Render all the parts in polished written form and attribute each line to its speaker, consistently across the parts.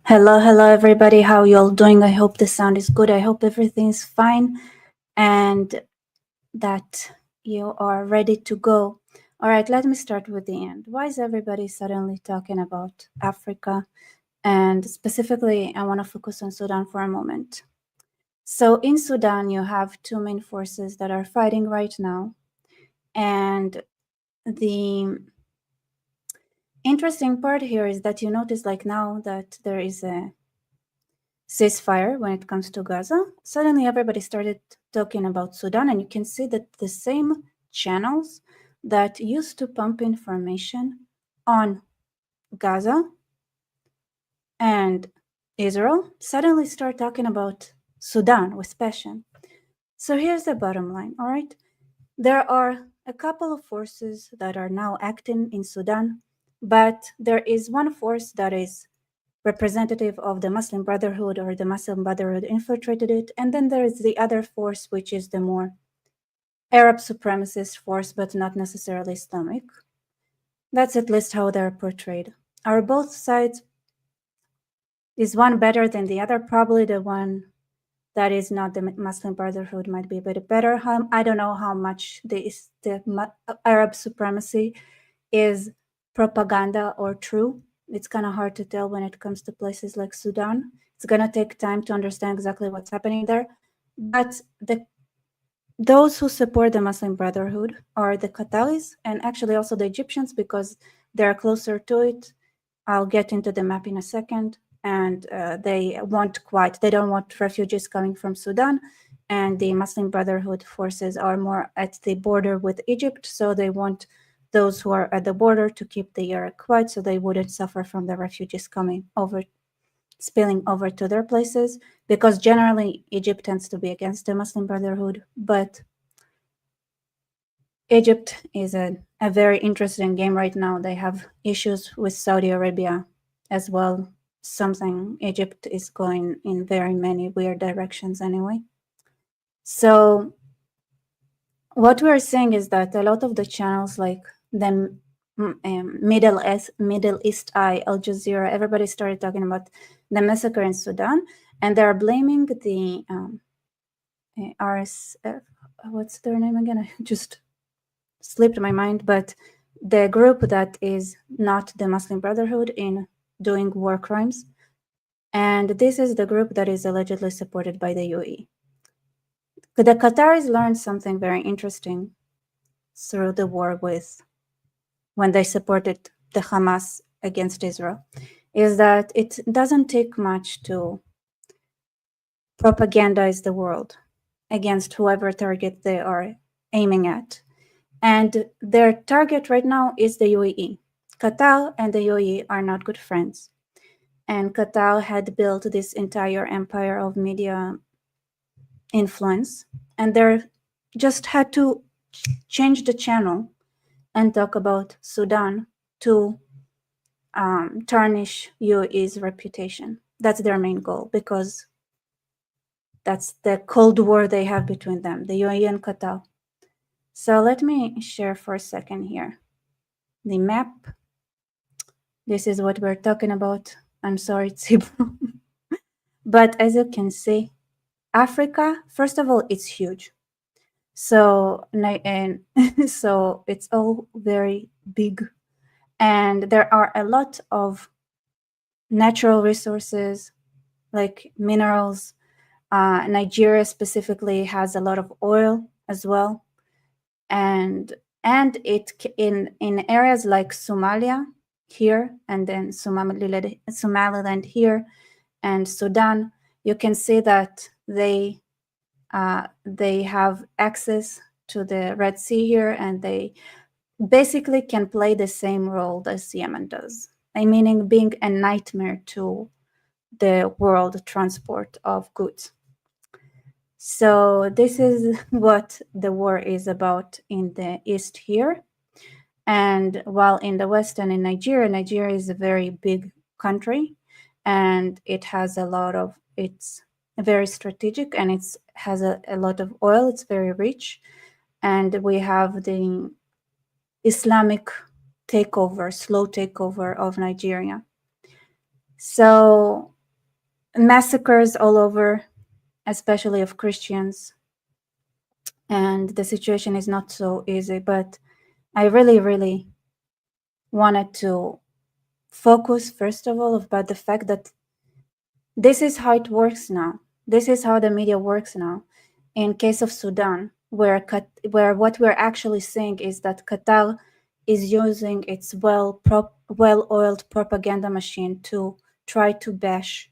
Speaker 1: Hello, everybody. How you all doing? I hope the sound is good. I hope everything's fine and that you are ready to go. All right, let me start with the end. Why is everybody suddenly talking about Africa? And specifically, I want to focus on Sudan for a moment. So, in Sudan, you have two main forces that are fighting right now. And the interesting part here is that you notice, like now that there is a ceasefire when it comes to Gaza, suddenly everybody started talking about Sudan, and you can see that the same channels that used to pump information on Gaza and Israel suddenly start talking about Sudan with passion. So here's the bottom line, all right? There are a couple of forces that are now acting in Sudan, but there is one force that is representative of the Muslim Brotherhood, or the Muslim Brotherhood infiltrated it. And then there is the other force, which is the more Arab supremacist force, but not necessarily Islamic. That's at least how they're portrayed. Are both sides, is one better than the other? Probably the one that is not the Muslim Brotherhood might be a bit better. I don't know how much the Arab supremacy is propaganda or true. It's kind of hard to tell when it comes to places like Sudan. It's going to take time to understand exactly what's happening there. But those who support the Muslim Brotherhood are the Qataris, and actually also the Egyptians, because they're closer to it. I'll get into the map in a second. And they don't want refugees coming from Sudan. And the Muslim Brotherhood forces are more at the border with Egypt, so they want those who are at the border to keep the area quiet so they wouldn't suffer from the refugees spilling over to their places, because generally Egypt tends to be against the Muslim Brotherhood. But Egypt is a very interesting game right now. They have issues with Saudi Arabia as well. Something Egypt is going in very many weird directions anyway. So what we're seeing is that a lot of the channels, like the Middle East Eye, Al Jazeera, everybody started talking about the massacre in Sudan, and they're blaming the RSF. What's their name again? I just slipped my mind, but the group that is not the Muslim Brotherhood in doing war crimes. And this is the group that is allegedly supported by the UAE. The Qataris learned something very interesting through the war when they supported the Hamas against Israel, is that it doesn't take much to propagandize the world against whoever target they are aiming at. And their target right now is the UAE. Qatar and the UAE are not good friends. And Qatar had built this entire empire of media influence, and they just had to change the channel and talk about Sudan to tarnish UAE's reputation. That's their main goal, because that's the Cold War they have between them, the UAE and Qatar. So let me share for a second here the map. This is what we're talking about. I'm sorry, it's Hebrew. But as you can see, Africa, first of all, it's huge. So, and so it's all very big. And there are a lot of natural resources like minerals. Nigeria specifically has a lot of oil as well. And it in areas like Somalia here, and then Somaliland here, and Sudan, you can see that they have access to the Red Sea here, and they basically can play the same role as Yemen does. Meaning being a nightmare to the world transport of goods. So this is what the war is about in the East here. And while in the West and in Nigeria is a very big country, and it has it's very strategic, and it has a lot of oil. It's very rich. And we have the Islamic slow takeover of Nigeria. So massacres all over, especially of Christians. And the situation is not so easy, but I really, really wanted to focus, first of all, about the fact that this is how it works now. This is how the media works now. In case of Sudan, where what we're actually seeing is that Qatar is using its well-oiled propaganda machine to try to bash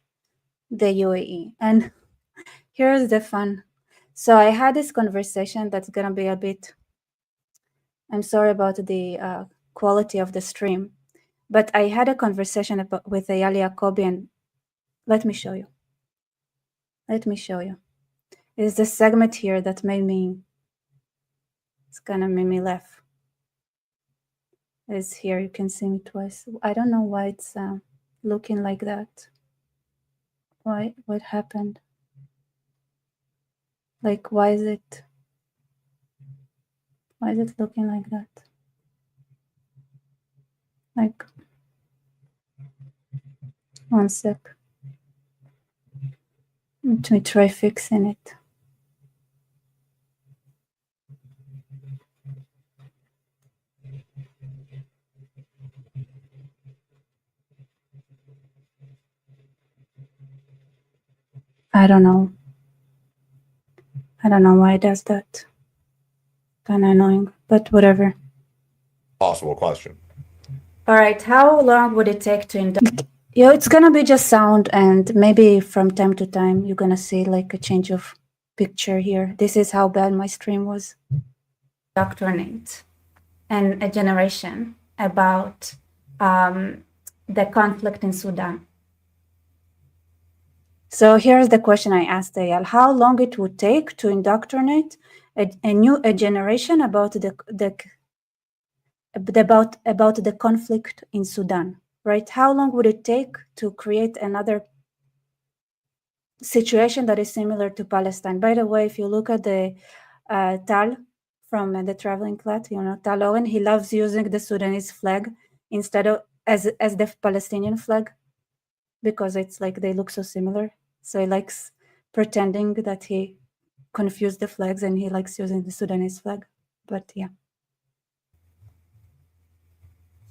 Speaker 1: the UAE. And here's the fun. So I had this conversation that's gonna be a bit, I'm sorry about the quality of the stream, but I had a conversation with Eyal Yacobi, and let me show you. Let me show you. It's the segment here that it's gonna make me laugh. It's here, you can see me twice. I don't know why it's looking like that. What happened? Like, why is it looking like that? Like, one sec. Let me try fixing it. I don't know why it does that. Kind of annoying, but whatever.
Speaker 2: Possible question.
Speaker 1: All right, how long would it take to induct? Yeah, it's gonna be just sound, and maybe from time to time you're gonna see like a change of picture here. This is how bad my stream was. Indoctrinate and a generation about the conflict in Sudan. So here's the question I asked Eyal: how long it would take to indoctrinate a generation about the conflict in Sudan, right? How long would it take to create another situation that is similar to Palestine? By the way, if you look at the Tal from the traveling class, Tal Owen, he loves using the Sudanese flag instead of as the Palestinian flag, because it's like they look so similar. So he likes pretending that he confused the flags, and he likes using the Sudanese flag. But yeah.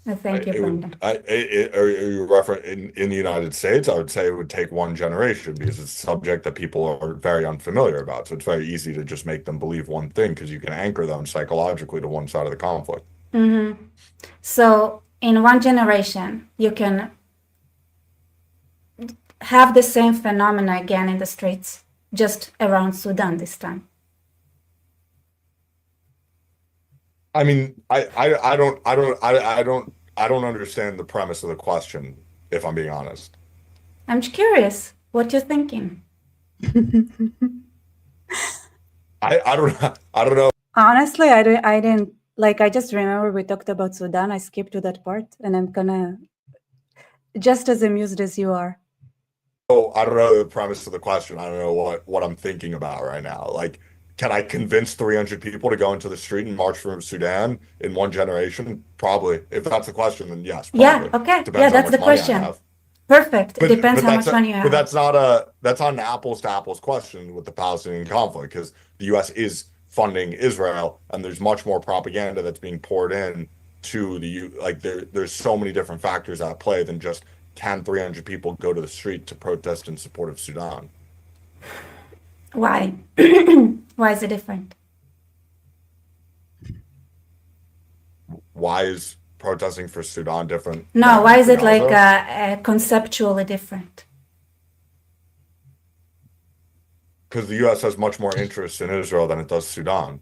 Speaker 1: Thank you, Brenda.
Speaker 2: Are you referring in the United States? I would say it would take one generation because it's a subject that people are very unfamiliar about. So it's very easy to just make them believe one thing because you can anchor them psychologically to one side of the conflict.
Speaker 1: Mm-hmm. So in one generation, you can have the same phenomena again in the streets, just around Sudan this time.
Speaker 2: I mean, I don't understand the premise of the question, if I'm being honest.
Speaker 1: I'm curious what you're thinking.
Speaker 2: I don't know.
Speaker 1: Honestly, I didn't like. I just remember we talked about Sudan. I skipped to that part, and I'm gonna just as amused as you are.
Speaker 2: Oh, I don't know the premise of the question. I don't know what I'm thinking about right now. Like, can I convince 300 people to go into the street and march from Sudan in one generation? Probably. If that's the question, then yes, probably.
Speaker 1: Yeah. Okay.
Speaker 2: Depends
Speaker 1: that's the question. Perfect. It depends how much money you have.
Speaker 2: But that's not an apples to apples question with the Palestinian conflict, because the U.S. is funding Israel, and there's much more propaganda that's being poured in to there's so many different factors at play than just can 300 people go to the street to protest in support of Sudan.
Speaker 1: Why? Why is it different?
Speaker 2: Why is protesting for Sudan different?
Speaker 1: No, why is it like conceptually different?
Speaker 2: Because the U.S. has much more interest in Israel than it does Sudan.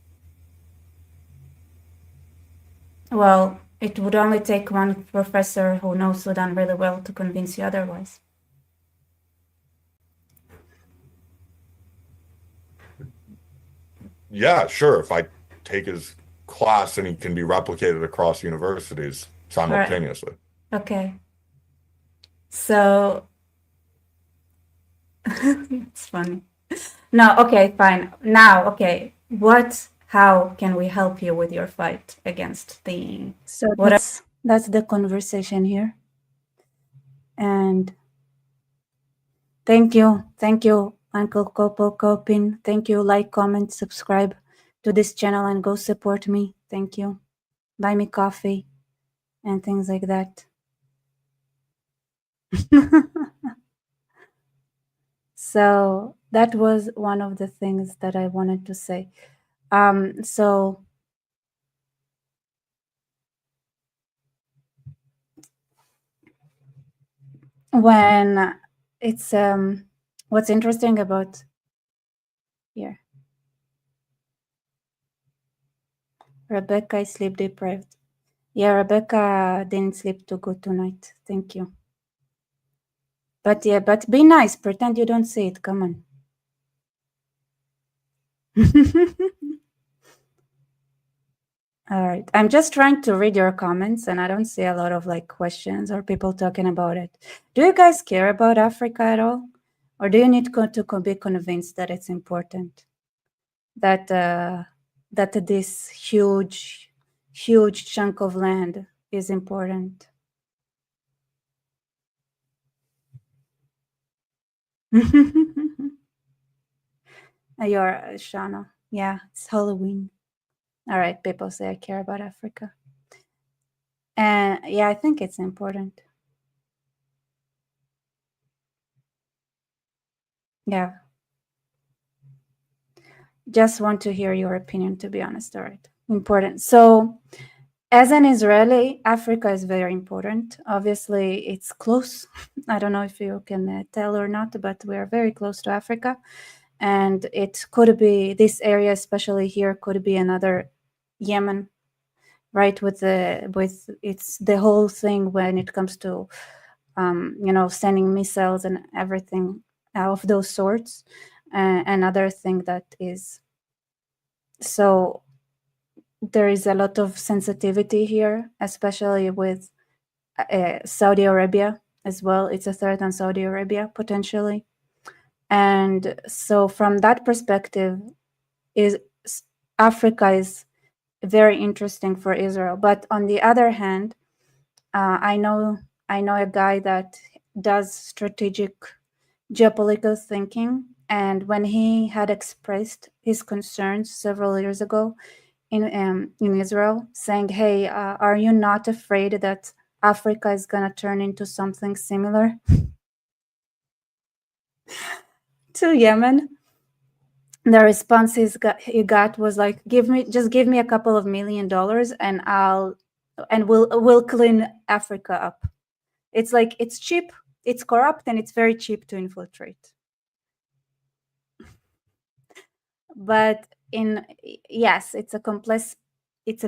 Speaker 1: Well, it would only take one professor who knows Sudan really well to convince you otherwise.
Speaker 2: Yeah, sure. If I take his class and he can be replicated across universities simultaneously.
Speaker 1: Right. Okay. So it's funny. No, okay, fine. Now, okay, how can we help you with your fight against the... So that's the conversation here. And Thank you, Uncle Kopo Kopin. Thank you. Like, comment, subscribe to this channel, and go support me. Thank you. Buy me coffee and things like that. So that was one of the things that I wanted to say. So when it's what's interesting about here, Rebecca is sleep deprived. Yeah, Rebecca didn't sleep too good tonight. Thank you. But yeah, but be nice. Pretend you don't see it. Come on. All right. I'm just trying to read your comments, and I don't see a lot of like questions or people talking about it. Do you guys care about Africa at all? Or do you need to be convinced that it's important? That that this huge chunk of land is important? You're Shana. Yeah, it's Halloween. All right, people say I care about Africa. And yeah, I think it's important. Yeah. Just want to hear your opinion, to be honest. All right. Important. So as an Israeli, Africa is very important. Obviously, it's close. I don't know if you can tell or not, but we are very close to Africa. And it could be, this area, especially here, could be another Yemen, right? With it's the whole thing when it comes to, sending missiles and everything of those sorts. Another thing that is, so there is a lot of sensitivity here, especially with Saudi Arabia as well. It's a threat on Saudi Arabia potentially. And so from that perspective, is Africa is very interesting for Israel. But on the other hand, I know a guy that does strategic geopolitical thinking, and when he had expressed his concerns several years ago in Israel, saying, "Hey, are you not afraid that Africa is gonna turn into something similar to Yemen?" The response he got was like, give me a couple of $1 million and we'll clean Africa up. It's like, it's cheap, it's corrupt, and it's very cheap to infiltrate. But yes, it's a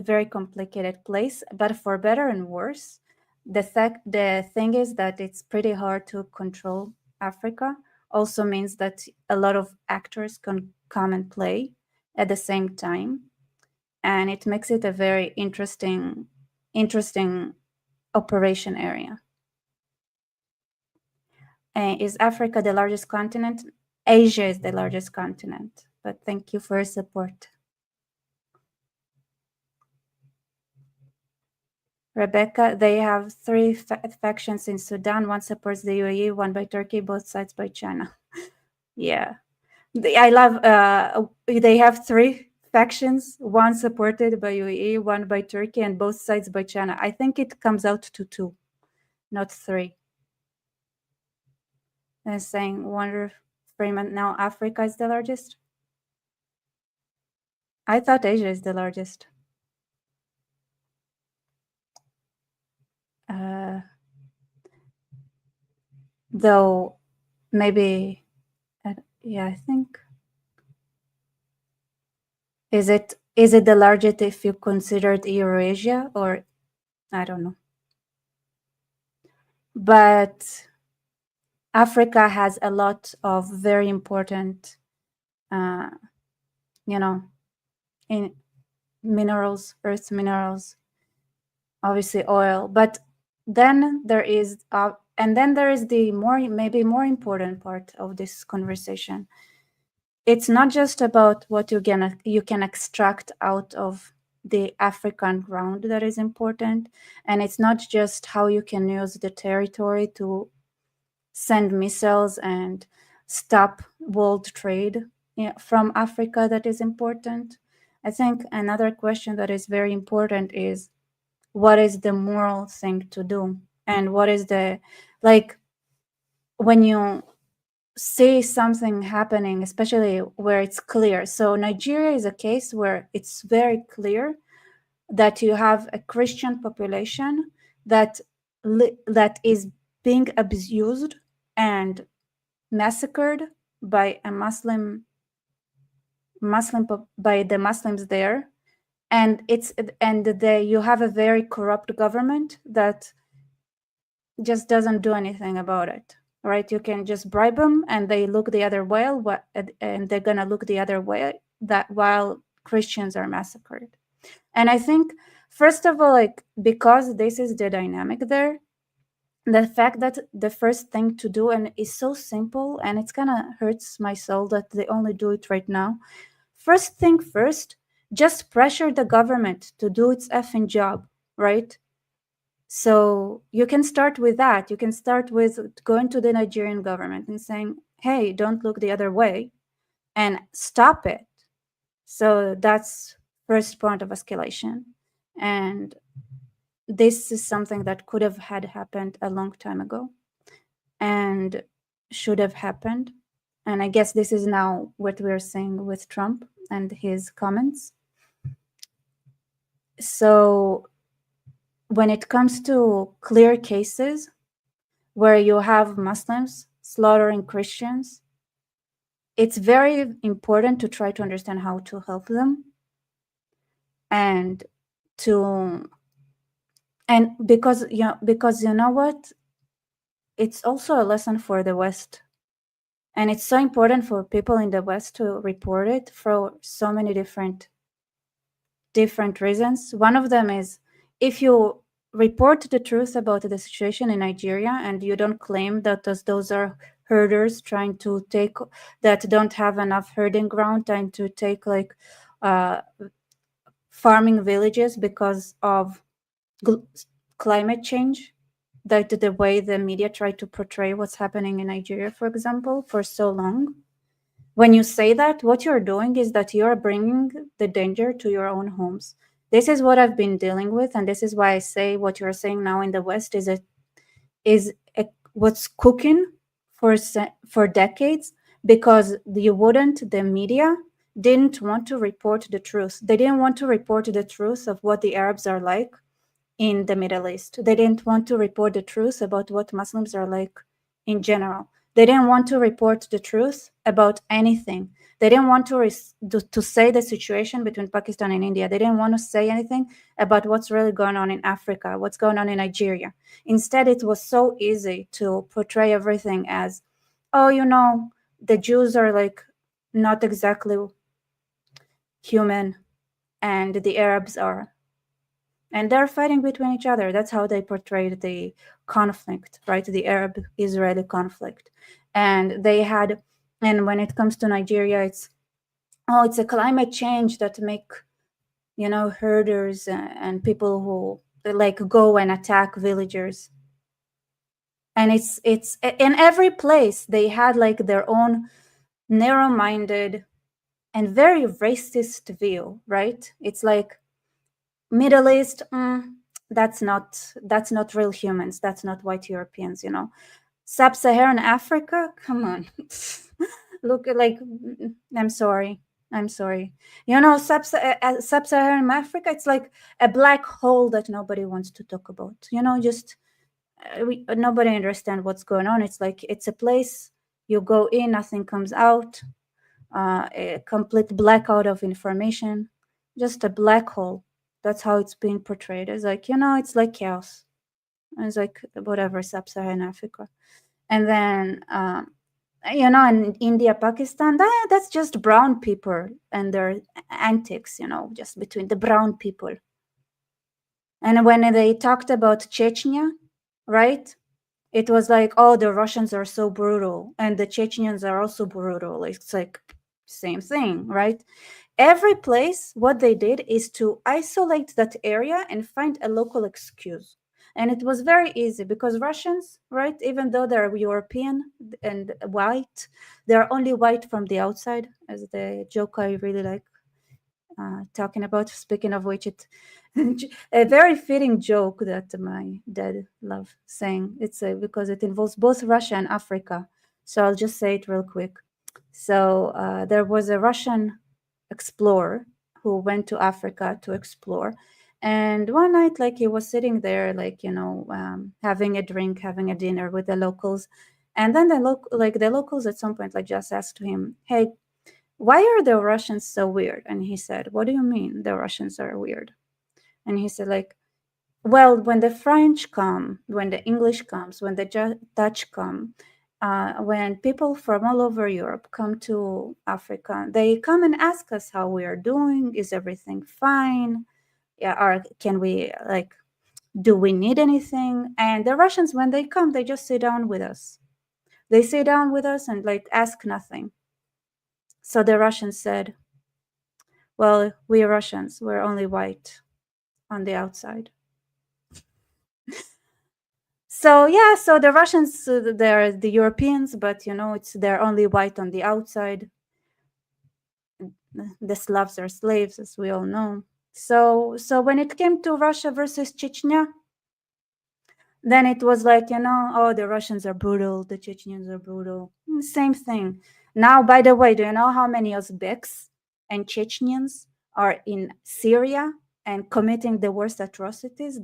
Speaker 1: very complicated place, but for better and worse, the thing is that it's pretty hard to control Africa. Also means that a lot of actors can come and play at the same time, and it makes it a very interesting operation area. Is Africa the largest continent? Asia is the largest continent, but thank you for your support. Rebecca, they have three factions in Sudan. One supports the UAE, one by Turkey, both sides by China. Yeah. I love, they have three factions, one supported by UAE, one by Turkey, and both sides by China. I think it comes out to 2, not 3. And saying, Wonder Freeman, now Africa is the largest? I thought Asia is the largest. Though maybe, yeah, I think. Is it the largest if you considered Eurasia, or I don't know. But Africa has a lot of very important, in minerals, earth minerals, obviously oil. But then there is, the maybe more important part of this conversation. It's not just about what you can extract out of the African ground that is important, and it's not just how you can use the territory to send missiles and stop world trade from Africa that is important. I think another question that is very important is, what is the moral thing to do? And what is the, like, when you see something happening, especially where it's clear. So Nigeria is a case where it's very clear that you have a Christian population that is being abused and massacred by a Muslim by the Muslims there, and you have a very corrupt government that just doesn't do anything about it, right? You can just bribe them and they look the other way, and they're gonna look the other way that while Christians are massacred. And I think, first of all, like, because this is the dynamic there, the fact that the first thing to do, and is so simple, and it's kind of hurts my soul that they only do it right now. First thing first, just pressure the government to do its effing job, right? So you can start with that. You can start with going to the Nigerian government and saying, hey, don't look the other way, and stop it. So that's first point of escalation. And this is something that could have had happened a long time ago and should have happened. And I guess this is now what we're seeing with Trump and his comments. So when it comes to clear cases where you have Muslims slaughtering Christians, it's very important to try to understand how to help them, and because you know what, it's also a lesson for the West, and it's so important for people in the West to report it for so many different reasons. One of them is, if you report the truth about the situation in Nigeria and you don't claim that those are herders trying to take, that don't have enough herding ground, and to take like farming villages because of climate change, that the way the media try to portray what's happening in Nigeria, for example, for so long. When you say that, what you're doing is that you're bringing the danger to your own homes. This is what I've been dealing with, and this is why I say what you're saying now in the West is what's cooking for decades, because the media didn't want to report the truth. They didn't want to report the truth of what the Arabs are like in the Middle East. They didn't want to report the truth about what Muslims are like in general. They didn't want to report the truth about anything. They didn't want to say the situation between Pakistan and India. They didn't want to say anything about what's really going on in Africa, what's going on in Nigeria. Instead, it was so easy to portray everything as, oh, the Jews are like not exactly human, and the Arabs are. And they're fighting between each other. That's how they portrayed the conflict, right? The Arab-Israeli conflict. And when it comes to Nigeria, it's a climate change that make, herders and people who like go and attack villagers. And it's in every place they had like their own narrow-minded and very racist view, right? It's like, Middle East, that's not real humans. That's not white Europeans, Sub-Saharan Africa, come on. Look at, like, I'm sorry. Sub-Saharan Africa, it's like a black hole that nobody wants to talk about. Nobody understands what's going on. It's like, it's a place you go in, nothing comes out, a complete blackout of information, just a black hole. That's how it's being portrayed. It's like, it's like chaos. It's like whatever, Sub-Saharan Africa. And then, in India, Pakistan, that's just brown people and their antics, just between the brown people. And when they talked about Chechnya, right? It was like, oh, the Russians are so brutal and the Chechens are also brutal. It's like same thing, right? Every place, what they did is to isolate that area and find a local excuse. And it was very easy because Russians, right, even though they're European and white, they're only white from the outside, as the joke I really like talking about. Speaking of which, it a very fitting joke that my dad loved saying. It's because it involves both Russia and Africa. So I'll just say it real quick. So there was a Russian explorer who went to Africa to explore. And one night, like he was sitting there, like, having a drink, having a dinner with the locals. And then the locals at some point, like, just asked him, "Hey, why are the Russians so weird?" And he said, "What do you mean the Russians are weird?" And he said, like, well, when the French come, when the English comes, when the Dutch come, when people from all over Europe come to Africa, they come and ask us how we are doing. Is everything fine? Yeah, or can we, like, do we need anything? And the Russians, when they come, they just sit down with us. They sit down with us and, like, ask nothing. So the Russians said, well, we Russians, we're only white on the outside. So yeah, so the Russians, they're the Europeans, but they're only white on the outside. The Slavs are slaves, as we all know. So when it came to Russia versus Chechnya, then it was like, oh, the Russians are brutal, the Chechens are brutal. Same thing. Now, by the way, do you know how many Uzbeks and Chechens are in Syria and committing the worst atrocities?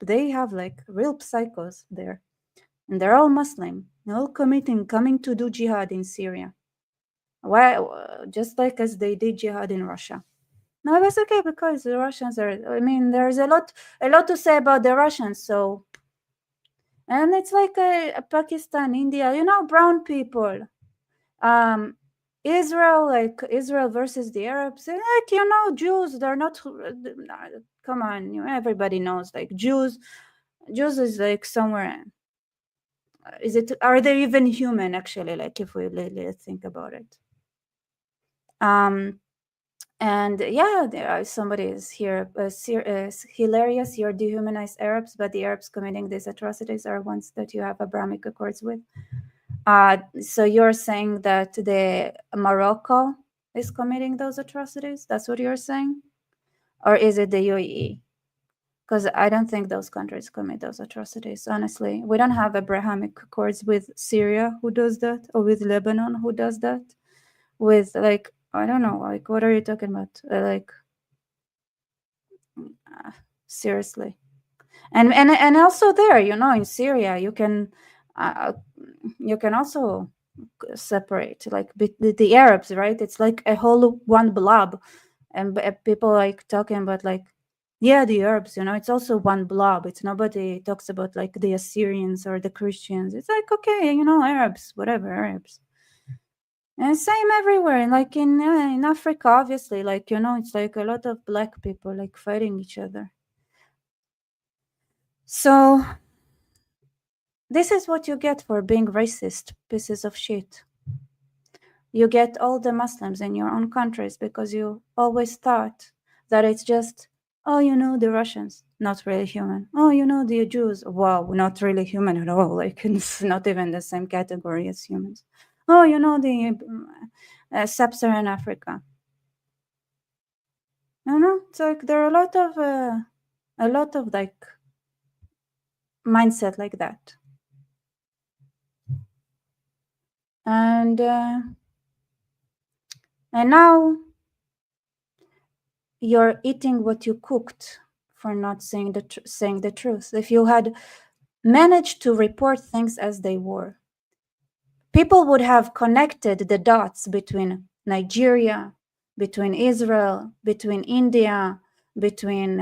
Speaker 1: They have, like, real psychos there. And they're all Muslim, all coming to do jihad in Syria. Why? Just like as they did jihad in Russia. No, it was okay because the Russians are. I mean, there's a lot to say about the Russians. So, and it's like a Pakistan, India. Brown people. Israel, like Israel versus the Arabs. Like, Jews. They're not. Come on, everybody knows. Like Jews is like somewhere. Are they even human, actually, like if we really think about it? And yeah, somebody is here, hilarious, you're dehumanized Arabs, but the Arabs committing these atrocities are ones that you have Abrahamic accords with. So you're saying that the Morocco is committing those atrocities? That's what you're saying? Or is it the UAE? Because I don't think those countries commit those atrocities, honestly. We don't have Abrahamic accords with Syria, who does that, or with Lebanon, who does that. With, like, I don't know, like, what are you talking about? Seriously. And also there, in Syria, you can also separate, like, the Arabs, right? It's like a whole one blob, and people like talking about, like, yeah, the Arabs, it's also one blob. It's nobody talks about, like, the Assyrians or the Christians. It's like, okay, Arabs, whatever, Arabs. And same everywhere, like in Africa, obviously, like, it's like a lot of black people, like, fighting each other. So this is what you get for being racist, pieces of shit. You get all the Muslims in your own countries because you always thought that it's just, oh, the Russians, not really human. Oh, the Jews, wow, not really human at all. Like, it's not even the same category as humans. Oh, the Sub-Saharan Africa. It's like there are a lot of like mindset like that. And now you're eating what you cooked for not saying the truth. If you had managed to report things as they were, people would have connected the dots between Nigeria, between Israel, between India, between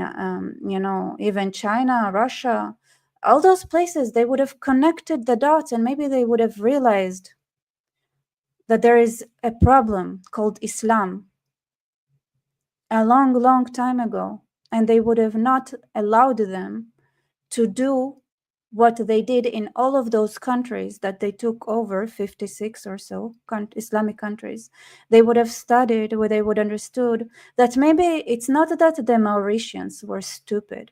Speaker 1: even China, Russia, all those places. They would have connected the dots, and maybe they would have realized that there is a problem called Islam a long, long time ago, and they would have not allowed them to do what they did in all of those countries that they took over, 56 or so Islamic countries. They would have studied, where they would understood that maybe it's not that the Mauritians were stupid.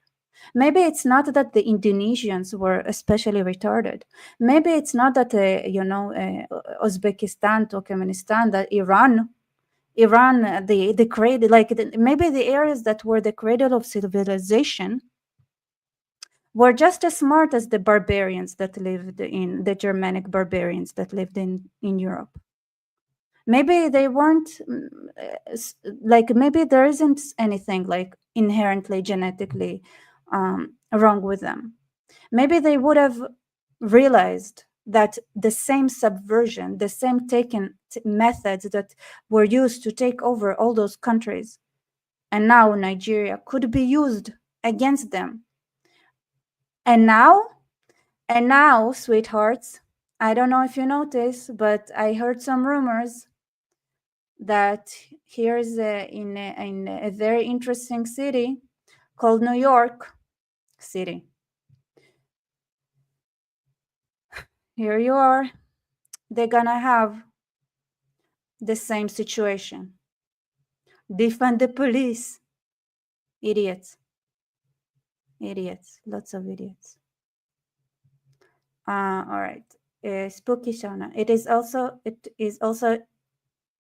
Speaker 1: Maybe it's not that the Indonesians were especially retarded. Maybe it's not that Uzbekistan, Turkmenistan, that Iran, the cradle, maybe the areas that were the cradle of civilization were just as smart as the barbarians that lived in the Germanic barbarians that lived in Europe. Maybe they weren't maybe there isn't anything like inherently genetically wrong with them. Maybe they would have realized that the same subversion, the same methods that were used to take over all those countries, and now Nigeria, could be used against them. And now, sweethearts, I don't know if you noticed, but I heard some rumors that here's in a very interesting city called New York City. Here you are. They're gonna have the same situation. Defund the police. Idiots. Idiots. Lots of idiots. All right. Spooky Shona. It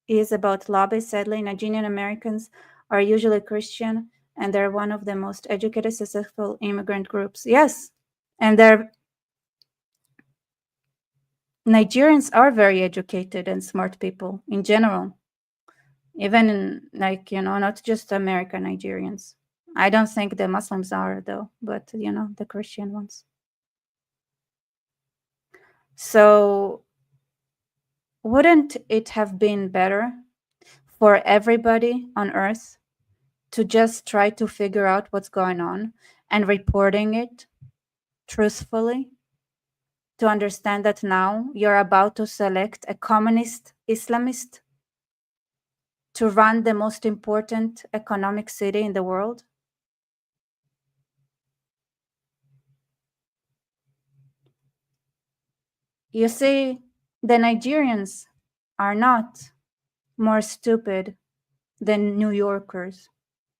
Speaker 1: is about lobby. Sadly, Nigerian Americans are usually Christian, and they're one of the most educated, successful immigrant groups. Yes, and Nigerians are very educated and smart people in general, even in, not just American Nigerians. I don't think the Muslims are, though, but the Christian ones. So wouldn't it have been better for everybody on Earth to just try to figure out what's going on and reporting it truthfully, to understand that now you're about to select a communist Islamist to run the most important economic city in the world? You see, the Nigerians are not more stupid than New Yorkers.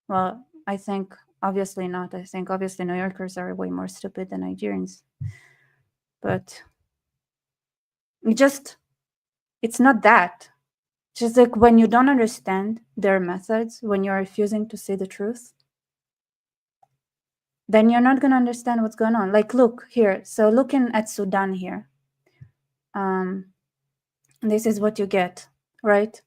Speaker 1: Well, I think obviously not. I think obviously New Yorkers are way more stupid than Nigerians. But it's not that. Just like when you don't understand their methods, when you're refusing to see the truth, then you're not going to understand what's going on. Like, look here. So looking at Sudan here, this is what you get, right?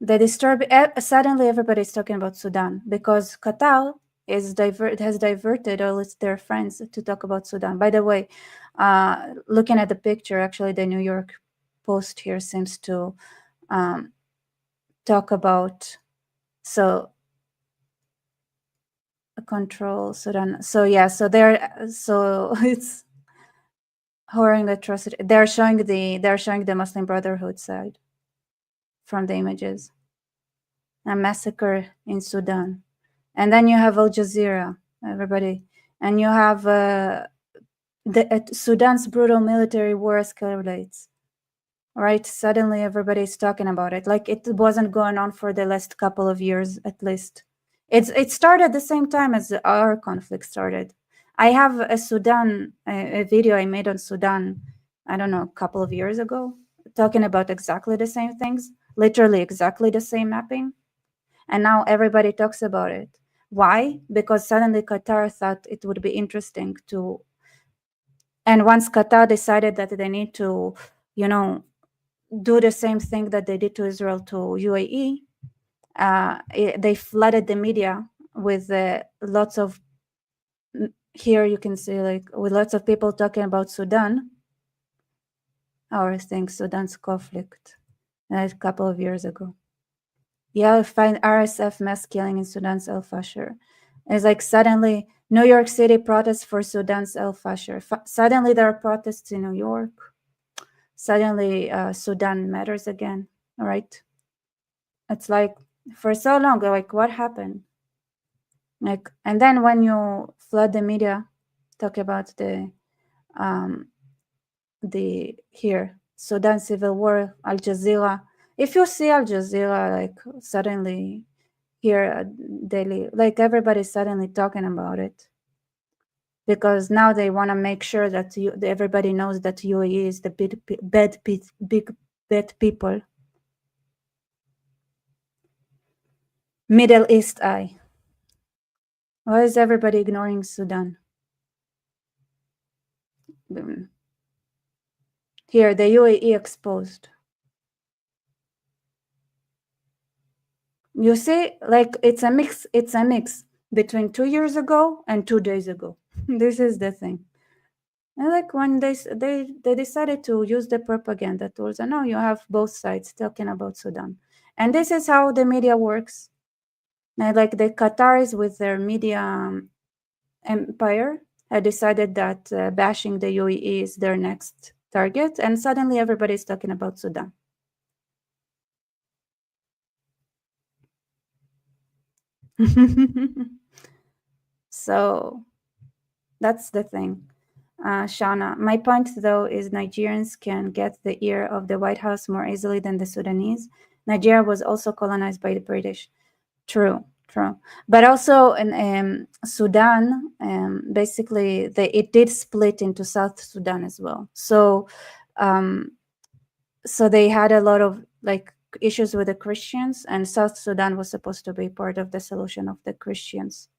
Speaker 1: Suddenly everybody's talking about Sudan because Qatar has diverted all their friends to talk about Sudan. By the way, looking at the picture, actually the New York Post here seems to talk about control Sudan. So yeah, so it's horror atrocity. They're showing the Muslim Brotherhood side from the images. A massacre in Sudan, and then you have Al Jazeera, everybody, and you have Sudan's brutal military war escalates. Right, suddenly everybody's talking about it, like it wasn't going on for the last couple of years at least. It started the same time as our conflict started. I have a video I made on Sudan, I don't know, a couple of years ago, talking about exactly the same things, literally exactly the same mapping. And now everybody talks about it. Why? Because suddenly Qatar thought it would be interesting to, and once Qatar decided that they need to, do the same thing that they did to Israel to UAE, they flooded the media with lots of, here you can see with lots of people talking about Sudan, or think Sudan's conflict a couple of years ago. Yeah, find RSF mass killing in Sudan's El Fasher. It's like suddenly New York City protests for Sudan's El Fasher. Suddenly there are protests in New York. Suddenly Sudan matters again, right? It's like for so long, like what happened? Like, and then when you flood the media, talk about the here Sudan civil war, Al Jazeera. If you see Al Jazeera, like suddenly here daily, like everybody's suddenly talking about it. because now they want to make sure that everybody knows that UAE is the big bad people. Middle East eye. Why is everybody ignoring Sudan? Here, the UAE exposed. You see, like it's a mix between 2 years ago and 2 days ago. This is the thing. And like when they decided to use the propaganda tools, and now you have both sides talking about Sudan. And this is how the media works. And like the Qataris with their media empire had decided that bashing the UAE is their next target, and suddenly everybody's talking about Sudan. So that's the thing. Shauna, my point though is Nigerians can get the ear of the White House more easily than the Sudanese. Nigeria was also colonized by the British. True. But also in Sudan, basically it did split into South Sudan as well. So so they had a lot of like issues with the Christians, and South Sudan was supposed to be part of the solution of the Christians.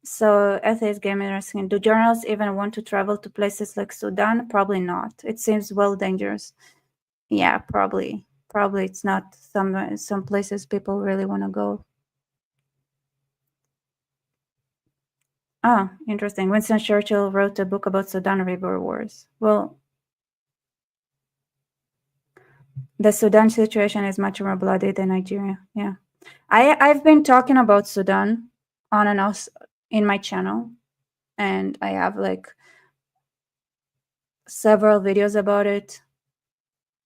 Speaker 1: So atheist gamer asking, do journalists even want to travel to places like Sudan? Probably not. It seems well dangerous. Yeah, probably it's not some places people really want to go. Ah, interesting. Winston Churchill wrote a book about Sudan River Wars. Well, the Sudan situation is much more bloody than Nigeria. Yeah, I've been talking about Sudan on and off in my channel, and I have like several videos about it.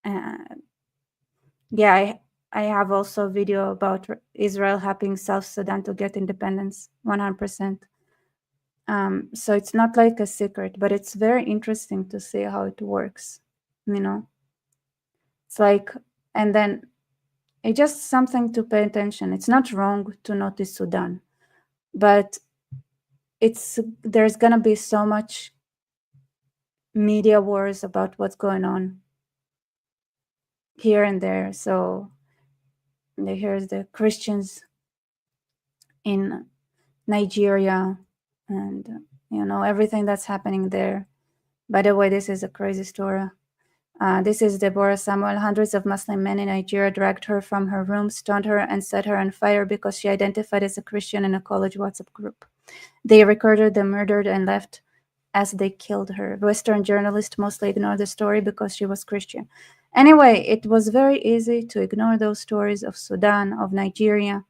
Speaker 1: And yeah, I have also a video about Israel helping South Sudan to get independence, 100%. So it's not like a secret, but it's very interesting to see how it works, you know. It's like, and then it's just something to pay attention. It's not wrong to notice Sudan, but there's gonna be so much media wars about what's going on here and there. So here's the Christians in Nigeria, and you know everything that's happening there. By the way, this is a crazy story. This is Deborah Samuel. Hundreds of Muslim men in Nigeria dragged her from her room, stoned her, and set her on fire because she identified as a Christian in a college WhatsApp group. They recorded the murder and left as they killed her. Western journalists mostly ignore the story because she was Christian. Anyway, it was very easy to ignore those stories of Sudan, of Nigeria,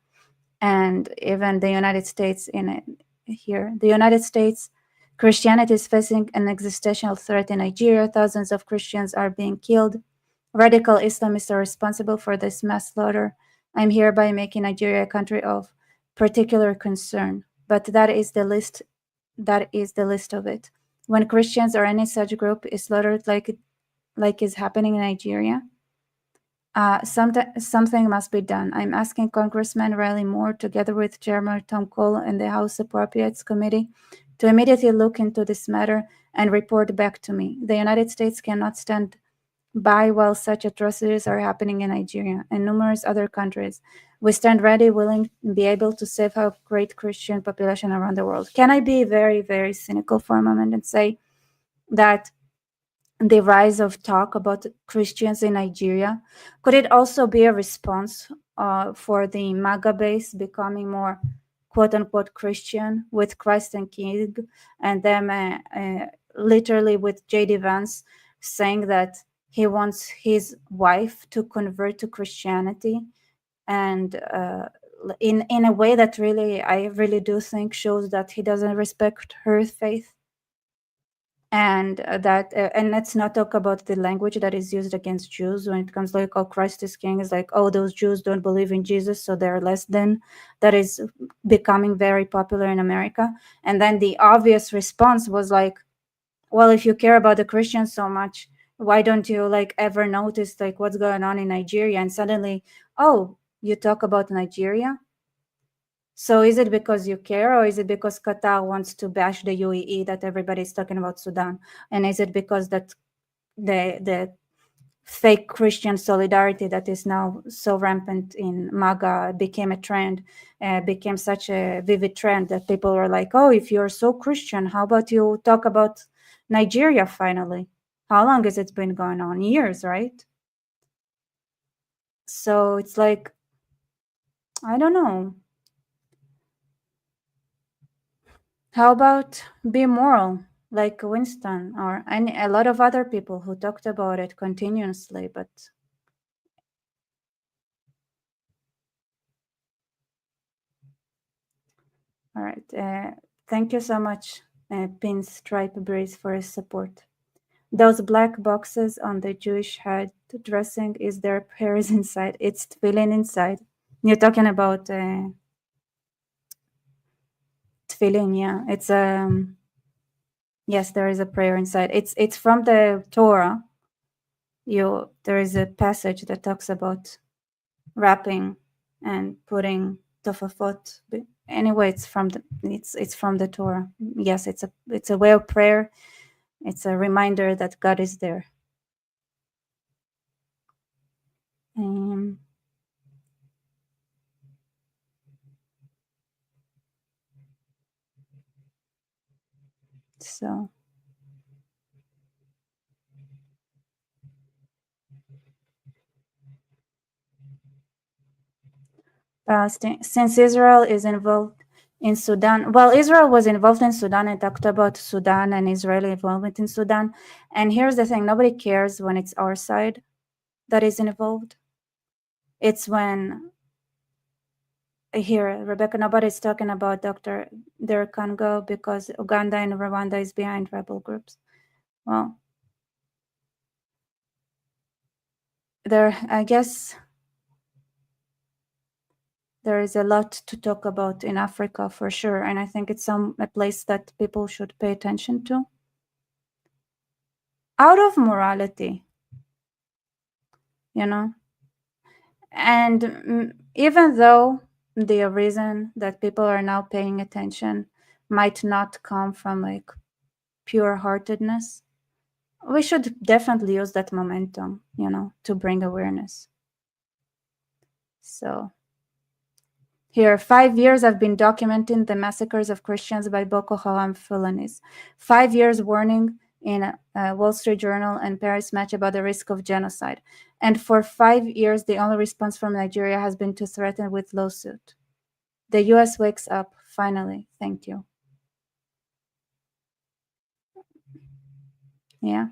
Speaker 1: and even the United States in it here. The United States, Christianity is facing an existential threat in Nigeria. Thousands of Christians are being killed. Radical Islamists are responsible for this mass slaughter. I'm hereby making Nigeria a country of particular concern, but that is the list of it. When Christians or any such group is slaughtered like is happening in Nigeria, something must be done. I'm asking Congressman Riley Moore, together with Chairman Tom Cole and the House Appropriates Committee, to immediately look into this matter and report back to me. The United States cannot stand by while such atrocities are happening in Nigeria and numerous other countries. We stand ready, willing, and be able to save our great Christian population around the world. Can I be very, very cynical for a moment and say that the rise of talk about Christians in Nigeria, could it also be a response for the MAGA base becoming more quote-unquote Christian with Christ and King, and them literally with J.D. Vance saying that he wants his wife to convert to Christianity, and in a way that I really do think shows that he doesn't respect her faith. And and let's not talk about the language that is used against Jews when it comes like, oh, Christ is king, is like, oh, those Jews don't believe in Jesus, so they're less than. That is becoming very popular in America. And then the obvious response was like, well, if you care about the Christians so much, why don't you like ever notice like what's going on in Nigeria? And suddenly, oh, you talk about Nigeria? So is it because you care, or is it because Qatar wants to bash the UAE that everybody's talking about Sudan? And is it because that the fake Christian solidarity that is now so rampant in MAGA became a trend, became such a vivid trend that people were like, oh, if you're so Christian, how about you talk about Nigeria finally? How long has it been going on? Years, right? So it's like, I don't know. How about be moral, like Winston or a lot of other people who talked about it continuously, but all right. Thank you so much, Pinstripe Breeze, for his support. Those black boxes on the Jewish head dressing is their prayers inside. It's tefillin inside. You're talking about tefillin, yeah. It's yes, there is a prayer inside. It's from the Torah. There is a passage that talks about wrapping and putting tofafot. Anyway, it's from the Torah. Yes, it's a way of prayer. It's a reminder that God is there. So since Israel is involved in Sudan, well, Israel was involved in Sudan and talked about Sudan and Israeli involvement in Sudan. And here's the thing, nobody cares when it's our side that is involved. It's when here, Rebecca, nobody's talking about Dr. Derek Congo because Uganda and Rwanda is behind rebel groups. Well, I guess there is a lot to talk about in Africa for sure, and I think it's a place that people should pay attention to. Out of morality, you know? And even though the reason that people are now paying attention might not come from like pure-heartedness, we should definitely use that momentum, to bring awareness. So here, 5 years I've been documenting the massacres of Christians by Boko Haram Fulanis. 5 years warning in Wall Street Journal and Paris Match about the risk of genocide. And for 5 years, the only response from Nigeria has been to threaten with lawsuit. The US wakes up, finally. Thank you. Yeah.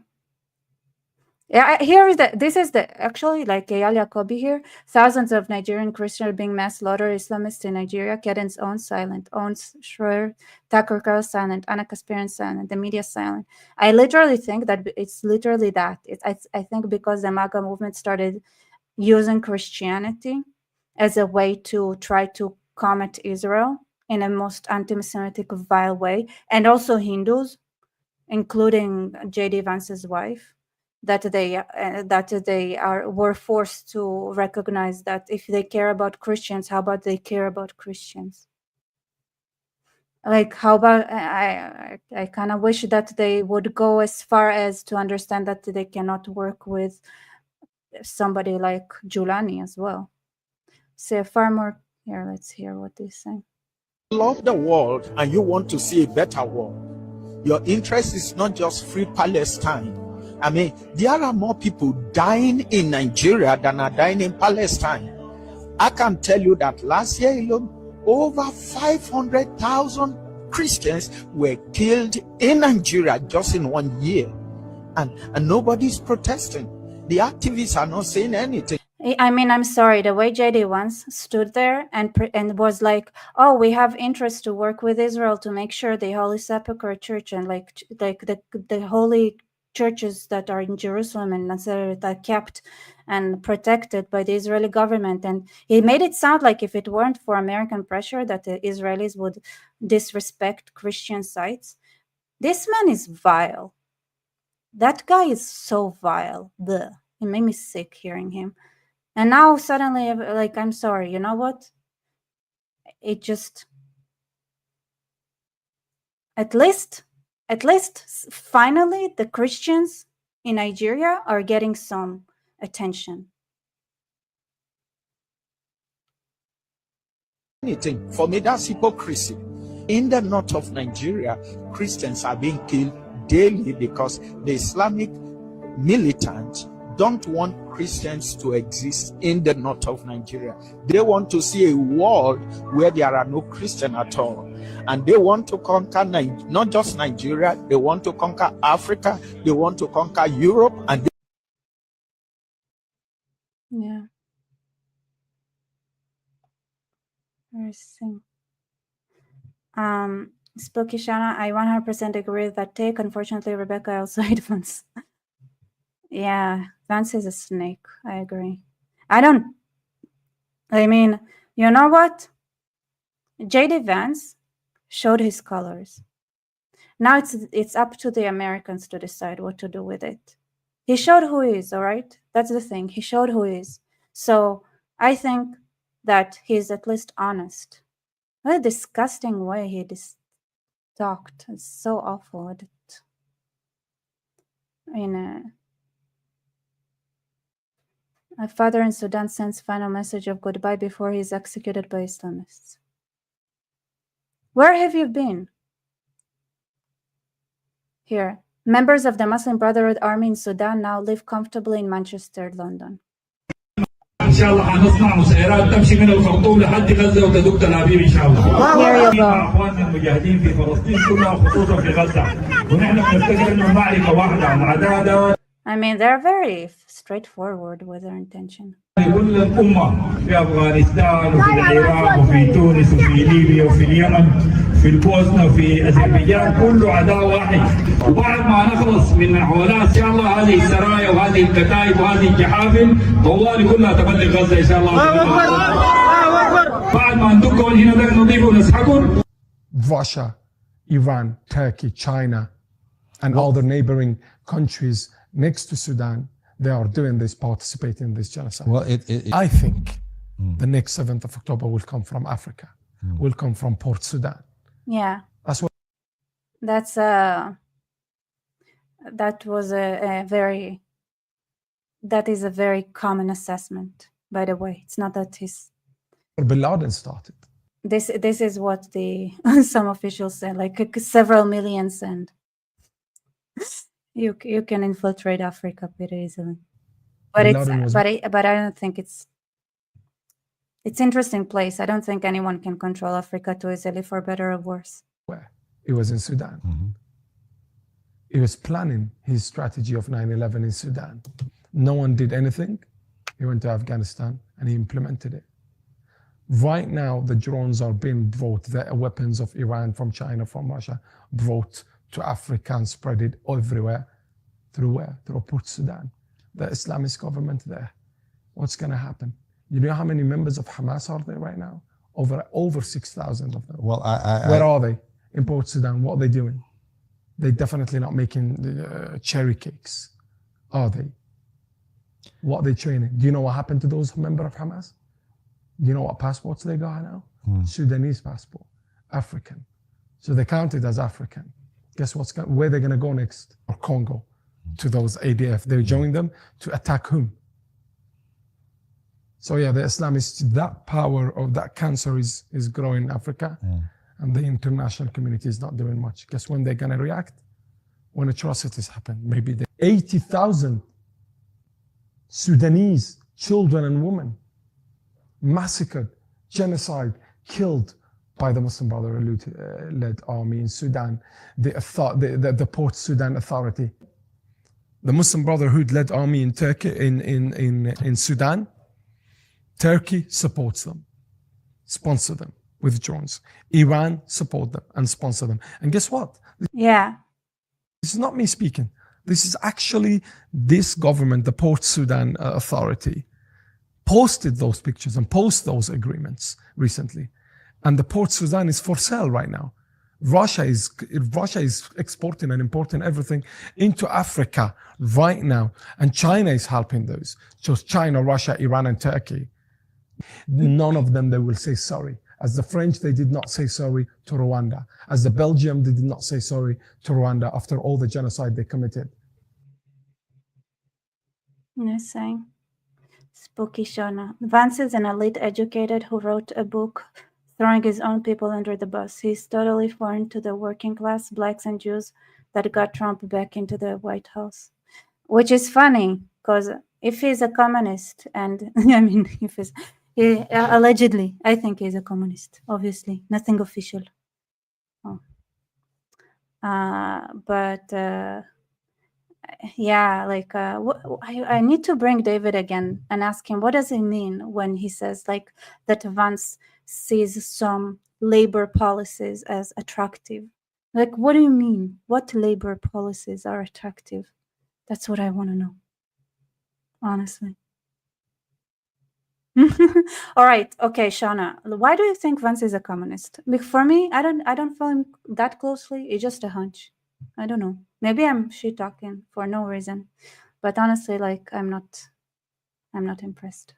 Speaker 1: Yeah, this is actually like Eyal Yacobi here. Thousands of Nigerian Christians are being mass slaughtered. Islamists in Nigeria. Keden's own silent. Owns Schroer, Tucker Carl silent. Anna Kasparian silent. The media silent. I literally think that it's literally that. I think because the MAGA movement started using Christianity as a way to try to combat Israel in a most anti-Semitic, vile way, and also Hindus, including J.D. Vance's wife, that they were forced to recognize that if they care about Christians, how about they care about Christians? Like, how about I kind of wish that they would go as far as to understand that they cannot work with somebody like Giuliani as well. So far more here. Let's hear what they say.
Speaker 3: Love the world and you want to see a better world. Your interest is not just free Palestine. I mean, there are more people dying in Nigeria than are dying in Palestine. I can tell you that last year alone, over 500,000 Christians were killed in Nigeria just in 1 year. And nobody's protesting. The activists are not saying anything.
Speaker 1: I mean, I'm sorry, the way JD once stood there and was like, oh, we have interest to work with Israel to make sure the Holy Sepulchre Church and like the holy churches that are in Jerusalem and Nazareth are kept and protected by the Israeli government. And he made it sound like if it weren't for American pressure that the Israelis would disrespect Christian sites. This man is vile. That guy is so vile. It made me sick hearing him. And now suddenly, like, I'm sorry, you know what? it just, at least finally the Christians in Nigeria are getting some attention.
Speaker 3: Anything. For me, that's hypocrisy. In the north of Nigeria, Christians are being killed daily because the Islamic militants don't want Christians to exist in the north of Nigeria. They want to see a world where there are no Christians at all. And they want to conquer not just Nigeria, they want to conquer Africa, they want to conquer Europe, and
Speaker 1: Yeah. Interesting. Spooky Shana, I 100% agree with that take. Unfortunately, Rebecca also hates Vance. Yeah, Vance is a snake. I agree. I mean, you know what? JD Vance showed his colors. Now it's up to the Americans to decide what to do with it. He showed who he is, all right? That's the thing. He showed who he is. So I think that he's at least honest. What a disgusting way he talked. It's so awful. A father in Sudan sends final message of goodbye before he is executed by Islamists. Where have you been? Here. Members of the Muslim Brotherhood Army in Sudan now live comfortably in Manchester, London.
Speaker 4: ان شاء الله حنصنع مسيرات تمشي من الخرطوم لحد غزه وتدق تل ابيب ان شاء الله. مع اخواننا المجاهدين في فلسطين كلها خصوصا في غزه ونحن بنفتكر انه معركه واحده العداله.
Speaker 1: I mean, they're very straightforward with their intention.
Speaker 4: كل الامه في افغانستان وفي العراق وفي تونس وفي ليبيا وفي اليمن في البوسنه وفي اذربيجان كله عداء واحد. وبعد ما نخلص من هؤلاء ان شاء الله هذه السرايا وهذه الكتائب وهذه الجحافل طوالي كلها تبلغ غزه ان شاء الله. بعد ما ندقهم هنا نضيف ونسحقهم.
Speaker 5: Russia, Iran, Turkey, China, and all the neighboring countries next to Sudan, they are doing this, participating in this genocide.
Speaker 6: Well,
Speaker 5: I think the next 7th of October will come from Africa, will come from Port Sudan.
Speaker 1: Yeah.
Speaker 5: That's what.
Speaker 1: That is a very common assessment, by the way. It's not that
Speaker 5: Bin Laden started.
Speaker 1: This is what some officials say, like several millions, and you can infiltrate Africa pretty easily. But I don't think it's interesting place. I don't think anyone can control Africa too easily, for better or worse.
Speaker 5: Where? It was in Sudan. He was planning his strategy of 9/11 in Sudan. No one did anything. He went to Afghanistan and he implemented it. Right now, the drones are being brought, the weapons of Iran, from China, from Russia, brought to Africa and spread it everywhere. Through where? Through Port Sudan. The Islamist government there. What's going to happen? You know how many members of Hamas are there right now? Over 6,000 of them.
Speaker 6: Well,
Speaker 5: where are they? In Port Sudan. What are they doing? They're definitely not making cherry cakes, are they? What are they training? Do you know what happened to those members of Hamas? Do you know what passports they got now? Sudanese passport, African. So they counted as African. Guess where they're going to go next? Or Congo, to those ADF. They join them to attack whom? So yeah, the Islamists, that power of that cancer is growing in Africa, and the international community is not doing much. Guess when they're going to react? When atrocities happen. Maybe 80,000 Sudanese children and women massacred, genocide, killed by the Muslim Brotherhood-led army in Sudan, the Port Sudan Authority. The Muslim Brotherhood-led army in Turkey, in Sudan, Turkey supports them, sponsor them with drones. Iran support them and sponsor them. And guess what?
Speaker 1: Yeah.
Speaker 5: This is not me speaking. This is actually this government, the Port Sudan Authority, posted those pictures and post those agreements recently. And the Port Sudan is for sale right now. Russia is exporting and importing everything into Africa right now. And China is helping those. So China, Russia, Iran, and Turkey. None of them, they will say sorry As the French, they did not say sorry to Rwanda. As the Belgium, they did not say sorry to Rwanda after all the genocide they committed.
Speaker 1: Yes, saying. Spooky Shona. Vance is an elite educated who wrote a book throwing his own people under the bus. He's totally foreign to the working class, blacks and Jews that got Trump back into the White House. Which is funny, because if he's a communist, and I mean, if he's allegedly, I think he's a communist, obviously, nothing official. Oh. Yeah, like I need to bring David again and ask him, what does he mean when he says like that Vance sees some labor policies as attractive? Like, what do you mean? What labor policies are attractive? That's what I want to know, honestly. All right, okay, Shauna, why do you think Vance is a communist? For me, I don't follow him that closely. It's just a hunch. I don't know. Maybe I'm shit talking for no reason, but honestly, like I'm not impressed.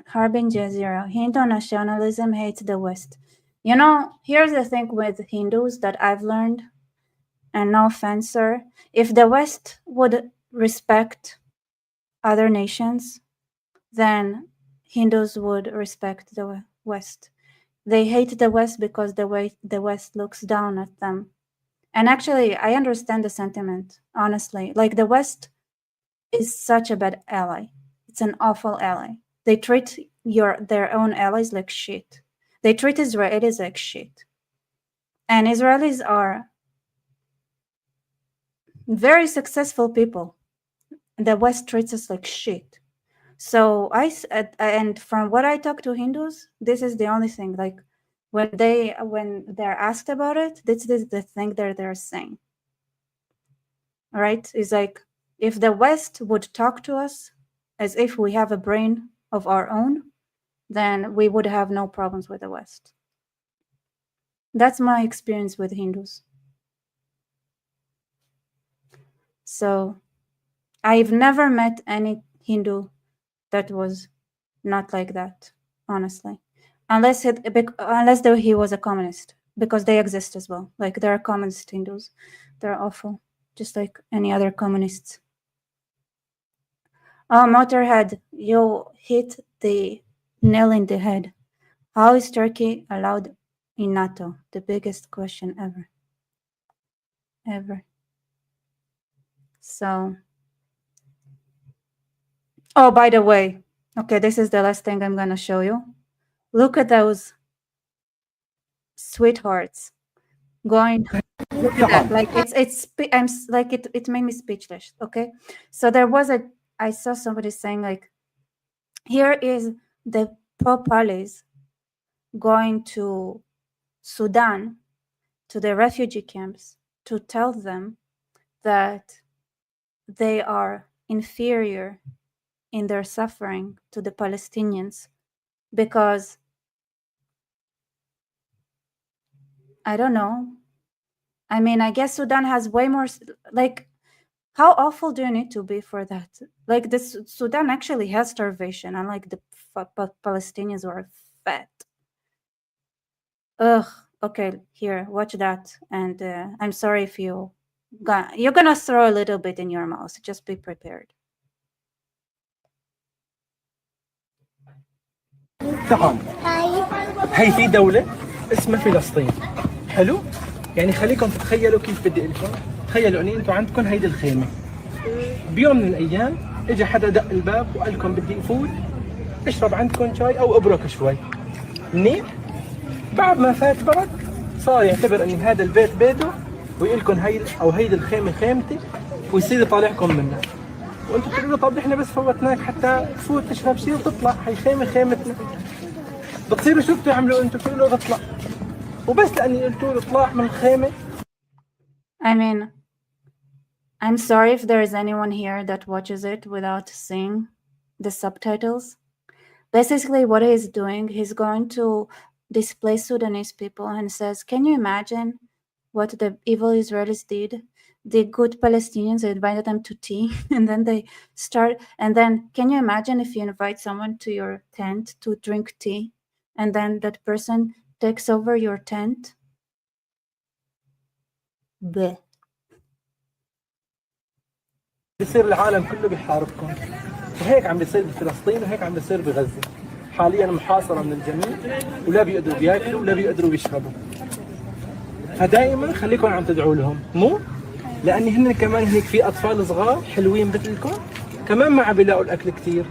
Speaker 1: Harbin Jazira, Hindu nationalism hates the West. You know, here's the thing with Hindus that I've learned, and no offense, sir, if the West would respect other nations, then Hindus would respect the West. They hate the West because the West looks down at them. And actually, I understand the sentiment, honestly. Like, the West is such a bad ally. It's an awful ally. They treat their own allies like shit. They treat Israelis like shit. And Israelis are very successful people. The West treats us like shit. So and from what I talk to Hindus, this is the only thing. Like when they're asked about it, this is the thing that they're saying. All right, it's like if the West would talk to us as if we have a brain of our own, then we would have no problems with the West. That's my experience with Hindus. So I've never met any Hindu that was not like that, honestly, unless he was a communist, because they exist as well. Like, there are communist Hindus. They're awful, just like any other communists. Oh, Motorhead, you hit the nail in the head. How is Turkey allowed in NATO? The biggest question ever. So, oh, by the way, okay, this is the last thing I'm gonna show you. Look at those sweethearts going. Look at that. Like it made me speechless. Okay, so I saw somebody saying like, here is the Popalis going to Sudan, to the refugee camps, to tell them that they are inferior in their suffering to the Palestinians because, I don't know, I mean, I guess Sudan has way more, like, how awful do you need to be for that? Like, this Sudan actually has starvation, unlike the Palestinians who are fat. Ugh. Okay, here, watch that. And I'm sorry if you're gonna throw a little bit in your mouth. Just be prepared.
Speaker 6: تعال هي في دولة اسمها فلسطين. حلو؟ يعني خليكم تتخيلوا كيف بدي لكم. تخيلوا اني انتم عندكم هيدي الخيمة. بيوم من الايام اجى حدا دق الباب وقال لكم بدي افوت اشرب عندكم شاي او ابرك شوي. منيح؟ بعد ما فات برك صار يعتبر ان هذا البيت بيته ويقول لكم هيدي الخيمة خيمتي ويصير يطالعكم منها. وانتم بتقولوا طب احنا بس فوتناك حتى تفوت تشرب شيء وتطلع، هي خيمة خيمتنا. بتصيروا شو بتعملوا انتم؟ بتقولوا له اطلع وبس لاني قلتوا له اطلع من الخيمة.
Speaker 1: I mean, I'm sorry if there is anyone here that watches it without seeing the subtitles. Basically, what he's doing, he's going to displaced Sudanese people and says, can you imagine what the evil Israelis did? The good Palestinians, they invited them to tea, and then they start, and then can you imagine if you invite someone to your tent to drink tea, and then that person takes over your tent? Bleh.
Speaker 6: بيصير العالم كله بيحاربكم، وهيك عم بيصير بفلسطين وهيك عم بيصير بغزة. حاليا محاصرة من الجميع، ولا بيقدروا بياكلوا ولا بيقدروا بيشربوا. فدائما خليكم عم تدعوا لهم، مو؟ لأن هن كمان هناك في أطفال صغار حلوين مثلكم كمان ما عم بيلاقوا الأكل كثير.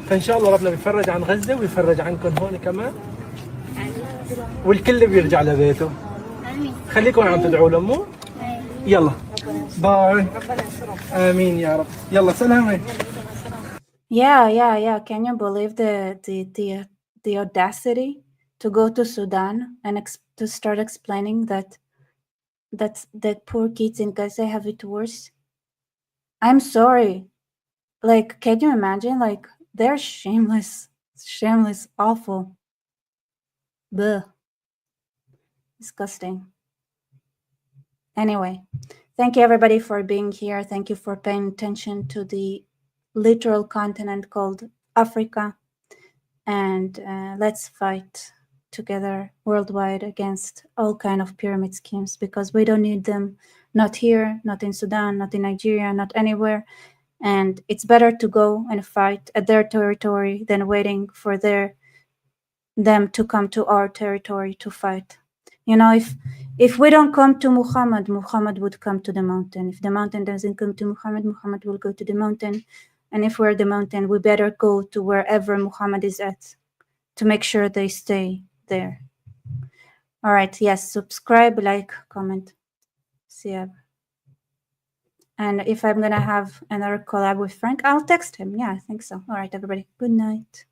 Speaker 6: فإن شاء الله ربنا بيفرج عن غزة ويفرج عنكم هون كمان، والكل بيرجع لبيته. خليكم عم تدعوا لهم، مو؟ يلا باي. آمين يا رب. يلا سلامة.
Speaker 1: Yeah. Can you believe the audacity to go to Sudan and to start explaining that poor kids in Gaza have it worse? I'm sorry. Like, can you imagine? Like, they're shameless, awful. Bleh. Disgusting. Anyway, thank you everybody for being here. Thank you for paying attention to the literal continent called Africa. And let's fight together worldwide against all kind of pyramid schemes, because we don't need them. Not here, not in Sudan, not in Nigeria, not anywhere. And it's better to go and fight at their territory than waiting for them to come to our territory to fight. You know, if we don't come to Muhammad, Muhammad would come to the mountain. If the mountain doesn't come to Muhammad, Muhammad will go to the mountain. And if we're at the mountain, we better go to wherever Muhammad is at to make sure they stay there. All right, yes, subscribe, like, comment. See ya. And if I'm gonna have another collab with Frank, I'll text him. Yeah, I think so. All right, everybody. Good night.